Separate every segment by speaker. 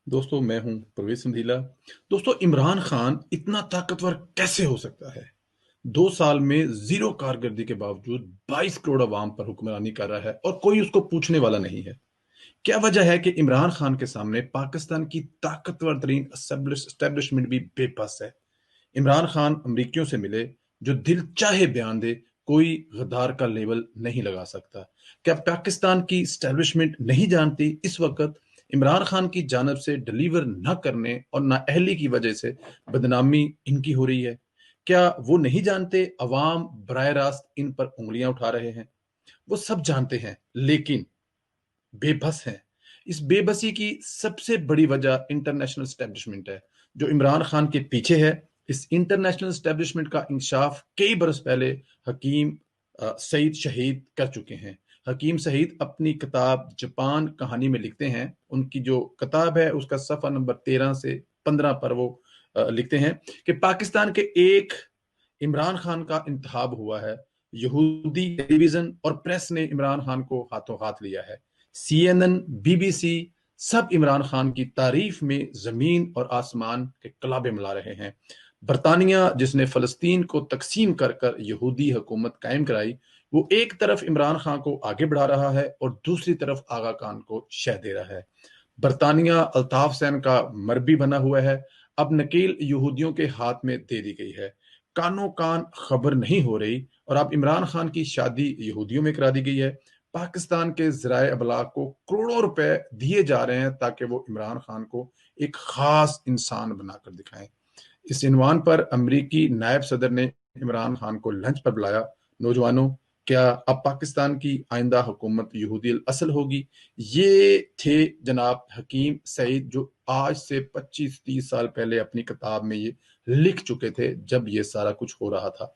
Speaker 1: दोस्तों मैं हूं परवेज संधीला। दोस्तों इमरान खान इतना ताकतवर कैसे हो सकता है? 2 साल में जीरो कारकर्दगी के बावजूद 22 करोड़ अवाम पर हुक्मरानी कर रहा है और कोई उसको पूछने वाला नहीं है। क्या वजह है कि इमरान खान के सामने पाकिस्तान की ताकतवर तरीन एस्टेब्लिशमेंट भी बेबस है? इमरान खान अमरीकियों से मिले, जो दिल चाहे बयान दे, कोई गद्दार का लेबल नहीं लगा सकता। क्या पाकिस्तान की इस्टेब्लिशमेंट नहीं जानती इस वक्त इमरान खान की जानब से डिलीवर न करने और नाअहली की वजह से बदनामी इनकी हो रही है? क्या वो नहीं जानते अवाम बराह रास्त इन पर उंगलियां उठा रहे हैं? वो सब जानते हैं, लेकिन बेबस हैं। इस बेबसी की सबसे बड़ी वजह इंटरनेशनल एस्टेब्लिशमेंट है, जो इमरान खान के पीछे है। इस इंटरनेशनल एस्टेब्लिशमेंट का इंकशाफ कई बरस पहले हकीम सईद शहीद कर चुके हैं। हकीम सईद अपनी किताब जापान कहानी में लिखते हैं, उनकी जो किताब है उसका सफ़ा नंबर 13 से 15 पर वो लिखते हैं कि पाकिस्तान के एक इमरान खान का इंतखाब हुआ है। यहूदी टेलीविजन और प्रेस ने इमरान खान को हाथों हाथ लिया है। CNN, BBC सब इमरान खान की तारीफ में जमीन और आसमान के कलाबे मिला रहे हैं। बरतानिया, जिसने फलस्तीन को तकसीम कर कर यहूदी हुकूमत कायम कराई, वो एक तरफ इमरान खान को आगे बढ़ा रहा है और दूसरी तरफ आगा खान को शह दे रहा है। बरतानिया अल्ताफ सैन का मरबी बना हुआ है। अब नकील यहूदियों के हाथ में दे दी गई है। कानो कान खबर नहीं हो रही और अब इमरान खान की शादी यहूदियों में करा दी गई है। पाकिस्तान के ज़राए अबलाग को करोड़ों रुपए दिए जा रहे हैं ताकि वो इमरान खान को एक खास इंसान बनाकर दिखाएं। इस इनवान पर अमरीकी नायब सदर ने इमरान खान को लंच पर बुलाया। नौजवानों, क्या अब पाकिस्तान की आइंदा हुकूमत यहूदी असल होगी? ये थे जनाब हकीम सईद, जो आज से 25-30 साल पहले अपनी किताब में ये लिख चुके थे जब ये सारा कुछ हो रहा था।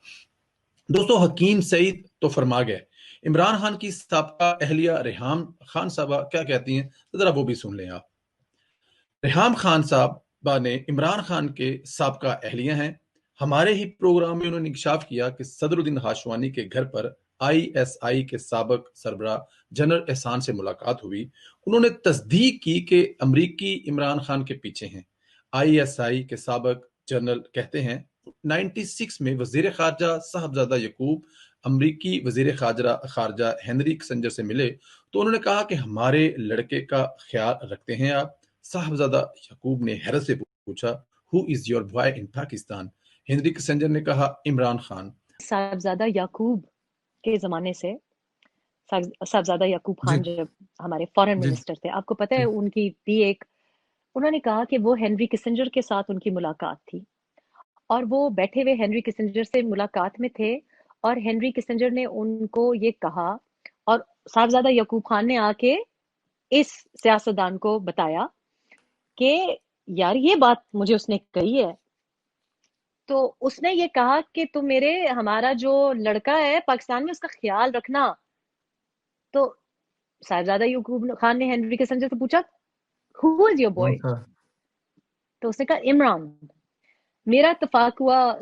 Speaker 1: दोस्तों हकीम सईद तो फरमा गए। इमरान खान की साबका अहलिया रेहाम खान साहबा क्या कहती हैं, तो जरा वो भी सुन लें आप। रेहाम खान साहबा ने इमरान खान के साबका अहलिया हैं। हमारे ही प्रोग्राम में उन्होंने इंकशाफ किया कि सदरुद्दीन हाशवानी के घर पर ISI के साबक सरबरा जनरल एहसान से मुलाकात हुई। उन्होंने तस्दीक की कि अमरीकी इमरान खान के पीछे हैं। ISI के साबक जनरल कहते हैं 96 में वजीर खारजा साहबजादा यकूब अमरीकी वजीर खारजा हेनरी किसिंजर से मिले, तो उन्होंने कहा कि हमारे लड़के का ख्याल रखते हैं आप? साहबजादा यकूब ने हैरत से पूछा, who is your boy in Pakistan? Henry Kissinger ने कहा, इमरान खान।
Speaker 2: साहबजादा याकूब के ज़माने से साहबजादा याकूब
Speaker 3: जी
Speaker 2: खान जब हमारे फॉरेन
Speaker 3: जी
Speaker 2: मिनिस्टर थे, आपको पता है
Speaker 3: जी
Speaker 2: उनकी भी एक उन्होंने कहा कि वो हेनरी किसिंजर के साथ उनकी मुलाकात थी और वो बैठे हुए हेनरी किसिंजर से मुलाकात में थे और हेनरी किसिंजर ने उनको ये कहा और साहबजादा याकूब खान ने आके इस सियासतदान को बताया कि यार ये बात मुझे उसने कही है। तो उसने ये कहा कि तुम मेरे हमारा जो लड़का है पाकिस्तान में उसका ख्याल रखना। तो साहिबजादा यूकुब खान ने हेनरी किसिंजर से पूछा, हु इज योर
Speaker 3: कौन
Speaker 2: बॉय?
Speaker 3: सा?
Speaker 2: तो उसने कहा, इमरान। मेरा इत्तेफाक हुआ,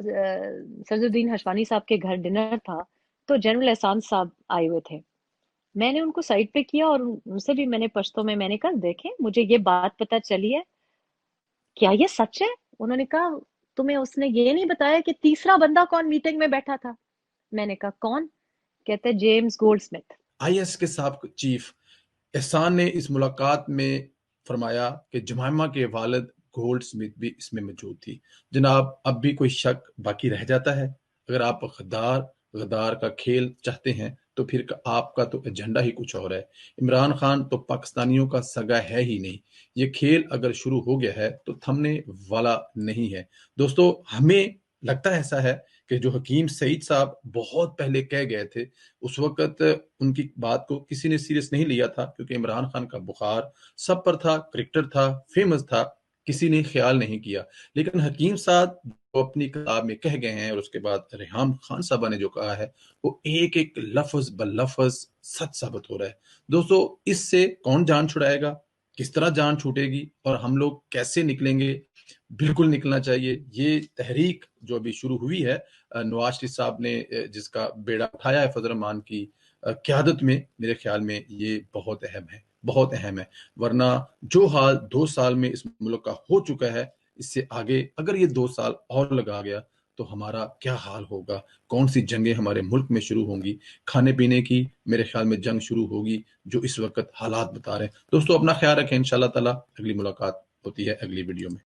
Speaker 2: सदरुद्दीन हशवानी साहब के घर डिनर था, तो जनरल एहसान साहब आए हुए थे। मैंने उनको साइड पे किया और उनसे भी मैंने पश्तो में मैंने कहा, देखें मुझे ये बात पता चली है, क्या ये सच है? उन्होंने कहा, तुम्हें उसने ये नहीं बताया कि तीसरा बंदा कौन मीटिंग में बैठा था? मैंने कहा, कौन? कहते, जेम्स गोल्डस्मिथ।
Speaker 1: IS के साबक चीफ एहसान ने इस मुलाकात में फरमाया कि जमाइमा के वालिद गोल्ड स्मिथ भी इसमें मौजूद थी। जनाब, अब भी कोई शक बाकी रह जाता है? अगर आप गद्दार गद्दार का खेल चाहते हैं तो फिर आपका तो एजेंडा ही कुछ और है। इमरान खान तो पाकिस्तानियों का सगा है ही नहीं। ये खेल अगर शुरू हो गया है तो थमने वाला नहीं है। दोस्तों, हमें लगता है ऐसा है कि जो हकीम सईद साहब बहुत पहले कह गए थे, उस वक्त उनकी बात को किसी ने सीरियस नहीं लिया था, क्योंकि इमरान खान का बुखार सब पर था, क्रिकेटर था, फेमस था, किसी ने ख्याल नहीं किया। लेकिन हकीम साहब जो अपनी किताब में कह गए हैं और उसके बाद रेहाम खान साहबा ने जो कहा है, वो एक एक लफ्ज ब लफ्ज सच साबित हो रहा है। दोस्तों, इससे कौन जान छुड़ाएगा? किस तरह जान छूटेगी और हम लोग कैसे निकलेंगे? बिल्कुल निकलना चाहिए। ये तहरीक जो अभी शुरू हुई है, नवाज शरीफ साहब ने जिसका बेड़ा उठाया है फजल रहमान की क्यादत में, मेरे ख्याल में ये बहुत अहम है। بہت اہم ہے، ورنہ جو حال 2 سال میں اس ملک کا ہو چکا ہے، اس سے آگے اگر یہ 2 سال اور لگا گیا تو ہمارا کیا حال ہوگا، کون سی جنگیں ہمارے ملک میں شروع ہوں گی، کھانے پینے کی میرے خیال میں جنگ شروع ہوگی جو اس وقت حالات بتا رہے ہیں۔ دوستو اپنا خیال رکھیں، انشاءاللہ تعالیٰ اگلی ملاقات ہوتی ہے اگلی ویڈیو میں۔